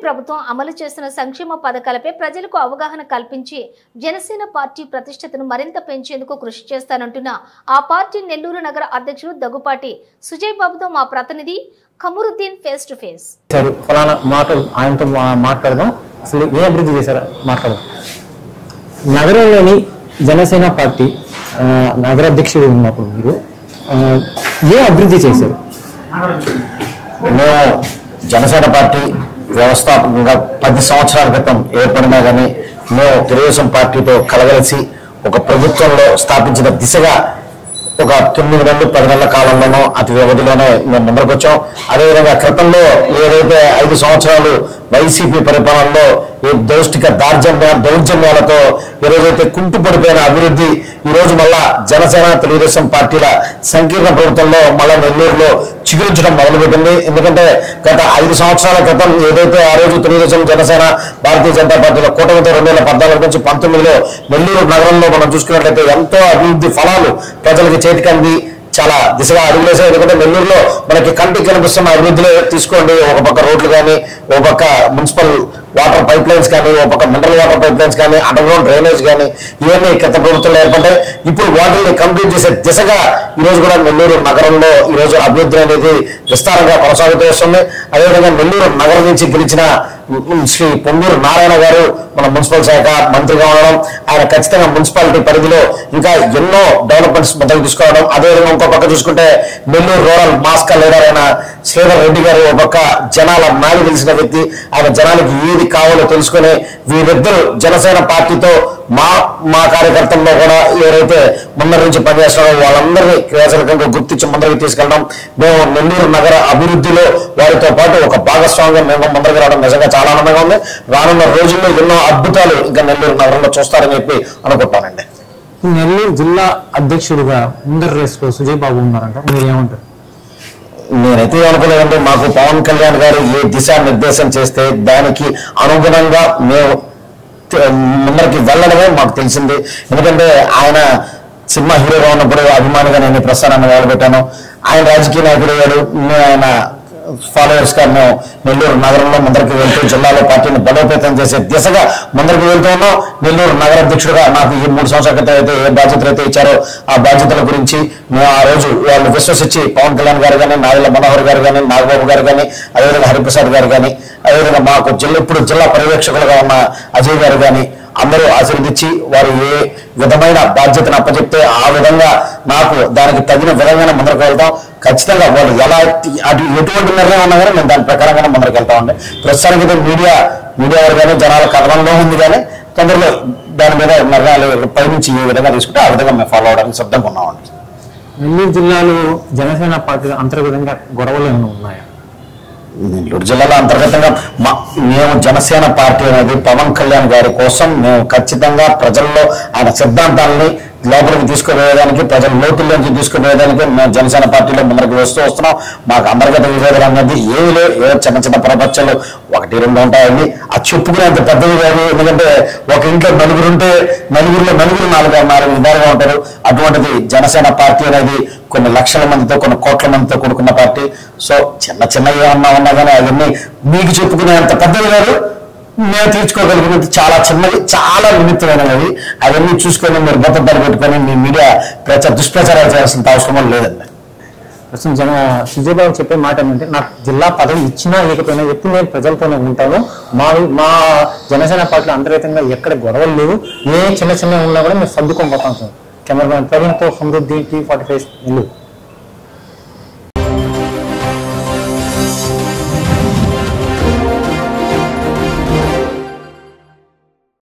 ప్రభుత్వం అమలు చేస్తున్న సంక్షేమ పథకాలపై ప్రజలకు అవగాహన కల్పించి జనసేన పార్టీ ప్రతిష్టతను మరింత పెంచేందుకు కృషి చేస్తానంటున్న ఆ పార్టీ నెల్లూరు నగర అధ్యక్షుడు దగ్గుపాటి సుజయ్ బాబుతో మా ప్రతినిధి కమరుద్దీన్ ఫేస్ టు ఫేస్. ఆయనతో మాట్లాడదాం. అసలు ఏ అభివృద్ధి చేశారా మాట్లాడదాం. నగరంలోని జనసేన పార్టీ నగర అధ్యక్షుడు ఉన్నప్పుడు మీరు ఏ అభివృద్ధి చేశారు? జనసేన పార్టీ వ్యవస్థాపకంగా 10 సంవత్సరాల క్రితం ఏర్పడినా కానీ మేము తెలుగుదేశం పార్టీతో కలగలిసి ఒక ప్రభుత్వంలో స్థాపించిన దిశగా ఒక 9 నెలలు 10 నెలల కాలంలోనూ అతి వ్యవధిలోనే మేము ముందరకు వచ్చాం. అదేవిధంగా క్రితంలో ఏదైతే 5 సంవత్సరాలు వైసీపీ పరిపాలనలో ఏ దౌష్టిక దౌర్జన్యాలతో ఈరోజైతే కుంటుపడిపోయిన అభివృద్ధి ఈరోజు మళ్ళా జనసేన తెలుగుదేశం పార్టీల సంకీర్ణ ప్రభుత్వంలో మళ్ళా నెల్లూరులో చిగురించడం మొదలుపెట్టింది. ఎందుకంటే గత 5 సంవత్సరాల క్రితం ఏదైతే ఆ రోజు తెలుగుదేశం జనసేన భారతీయ జనతా పార్టీల కూటమితో 2014 నుంచి 19లో నెల్లూరు నగరంలో మనం చూసుకున్నట్లయితే ఎంతో అభివృద్ధి ఫలాలు ప్రజలకి చేతికి అంది చాలా దిశగా అడుగులేసాయి. ఎందుకంటే నెల్లూరులో మనకి కంటికి కనిపిస్తున్న అభివృద్ధిలో తీసుకోండి, ఒక పక్క రోడ్లు కానీ, ఒక పక్క మున్సిపల్ వాటర్ పైప్ లైన్స్ కానీ, ఒక పక్క మినరల్ వాటర్ పైప్ లైన్స్ కానీ, అండర్ గ్రౌండ్ డ్రైనేజ్ కానీ, ఇవన్నీ గత ప్రభుత్వంలో ఏర్పడ్డాయి. ఇప్పుడు వాటిని కంప్లీట్ చేసే దిశగా ఈరోజు కూడా నెల్లూరు నగరంలో ఈరోజు అభివృద్ధి అనేది విస్తారంగా కొనసాగుతూ వస్తుంది. అదేవిధంగా నెల్లూరు నగరం నుంచి గెలిచిన శ్రీ పొంగూరు నారాయణ గారు మన మున్సిపల్ శాఖ మంత్రిగా ఉండడం, ఆయన ఖచ్చితంగా మున్సిపాలిటీ పరిధిలో ఇంకా ఎన్నో డెవలప్మెంట్స్ మొదలు తీసుకోవడం. అదేవిధంగా ఇంకో పక్క చూసుకుంటే నెల్లూరు రూరల్ మాస్కా లీడర్ అయిన శ్రీధర్ రెడ్డి గారు ఒక పక్క జనాల నాడి తెలిసిన వ్యక్తి. ఆయన జనాలకి ఏది కావాలో తెలుసుకుని వీరిద్దరు జనసేన పార్టీతో మా కార్యకర్తల్లో కూడా ఎవరైతే ముందర నుంచి పనిచేస్తున్నారో వాళ్ళందరినీ క్రియాశీలకంగా గుర్తించి ముందరికి తీసుకెళ్ళడం, మేము నెల్లూరు నగర అభివృద్ధిలో వారితో పాటు ఒక భాగస్వామ్యం మేము ముందరికి రావడం నిజంగా చాలా ఆనందంగా ఉంది. రానున్న రోజుల్లో ఎన్నో అద్భుతాలు ఇంకా నెల్లూరు నగరంలో చూస్తారని చెప్పి అనుకుంటానండి. నెల్లూరు జిల్లా అధ్యక్షుడిగా ముందర రేసులో సుజయ్ బాబు ఉన్నారంట, మీరు ఏమంటారు? నేనైతే అనుకోలేదంటే మాకు పవన్ కళ్యాణ్ గారు ఏ దిశానిర్దేశం చేస్తే దానికి అనుగుణంగా మేము ముందరికి వెళ్ళడమే మాకు తెలిసింది. ఎందుకంటే ఆయన సినిమా హీరోగా ఉన్నప్పుడు అభిమానిగా నేను ప్రస్థానాన్ని మొదలుపెట్టాను. ఆయన రాజకీయ నాయకుడు అయ్యాడు. ఆయన ఫాలోవర్స్ గా మేము నెల్లూరు నగరంలో ముందరికి వెళ్తూ జిల్లాలో పార్టీని బలోపేతం చేసే దిశగా ముందరికి వెళ్తూ ఉన్నాం. నెల్లూరు నగర అధ్యక్షుడుగా నాకు ఈ 3 సంవత్సరాల క్రితం అయితే ఏ బాధ్యతలు అయితే ఇచ్చారో ఆ బాధ్యతల గురించి మేము ఆ రోజు వాళ్ళు విశ్వసించి పవన్ కళ్యాణ్ గారు కానీ, నాదెళ్ల మనోహర్ గారు కానీ, నాగబాబు గారు కానీ, అదేవిధంగా హరిప్రసాద్ గారు కానీ, అదేవిధంగా మాకు ఇప్పుడు జిల్లా పర్యవేక్షకులుగా ఉన్న అజయ్ గారు కానీ అందరూ ఆశీర్వదించి వారు ఏ విధమైన బాధ్యతను అప్పచెప్తే ఆ విధంగా నాకు దానికి తగిన విధంగానే ముందరకు వెళ్తాం. ఖచ్చితంగా వాళ్ళు ఎటువంటి నిర్ణయం ఉన్నా కానీ మేము దాని ప్రకారంగానే ముందరకు వెళ్తామండి. ప్రస్తుతానికి మీడియా వారు కానీ జనాల కథనంలో ఉంది కానీ తొందరలో దాని మీద నిర్ణయాలు పైనుంచి ఏ విధంగా తీసుకుంటే ఆ విధంగా మేము ఫాలో అవడానికి సిద్ధంగా ఉన్నామండి. నెల్లూరు జిల్లాలో జనసేన పార్టీ అంతర్గతంగా గొడవలు ఏమైనా ఉన్నాయా? నెల్లూరు జిల్లాలో అంతర్గతంగా మేము జనసేన పార్టీ అనేది పవన్ కళ్యాణ్ గారి కోసం మేము ఖచ్చితంగా ప్రజల్లో ఆయన సిద్ధాంతాలని లోపలికి తీసుకుపోయేదానికి, ప్రజల లోతుల్లోంచి తీసుకుపోయేదానికి మేము జనసేన పార్టీలో ముందరికి వస్తున్నాం. మాకు అంతర్గత విభేదాలు అనేది ఏమీ లేవు. ఏదో చిన్న ప్రపంచాలు 1-2 ఉంటాయండి. అది చెప్పుకునేంత పెద్దవి కాదు. ఎందుకంటే ఒక ఇంట్లో నలుగురు ఉంటే నలుగురిలో 4 విధాలుగా ఉంటారు. అటువంటిది జనసేన పార్టీ అనేది కొన్ని లక్షల మందితో, కొన్ని కోట్ల మందితో కూడుకున్న పార్టీ. సో చిన్న ఏమన్నా ఉన్నా కానీ అవన్నీ మీకు చెప్పుకునేంత పెద్దవి కాదు. మేము తీర్చుకోగలిగినది చాలా చిన్నవి, చాలా నిమిత్తమైనవి. అవన్నీ చూసుకొని మీరు బద్దలు పెట్టుకొని మీ మీడియా దుష్ప్రచారాలు చేయాల్సిన అవసరం లేదండి. ప్రస్తుతం సుజయ్ బాబు చెప్పే మాట ఏంటంటే, నాకు జిల్లా పదవి ఇచ్చినా ఇకపోయినా ఎప్పుడు నేను ప్రజలతోనే ఉంటాను. మా జనసేన పార్టీలో అంతర్గతంగా ఎక్కడ గొడవలు లేవు. ఏ చిన్న ఉన్నా కూడా మేము సర్దుకొని పోతాం. కెమెరామెన్ ప్రవీణ్తో సమృద్ధి T45 నెల్లూరు.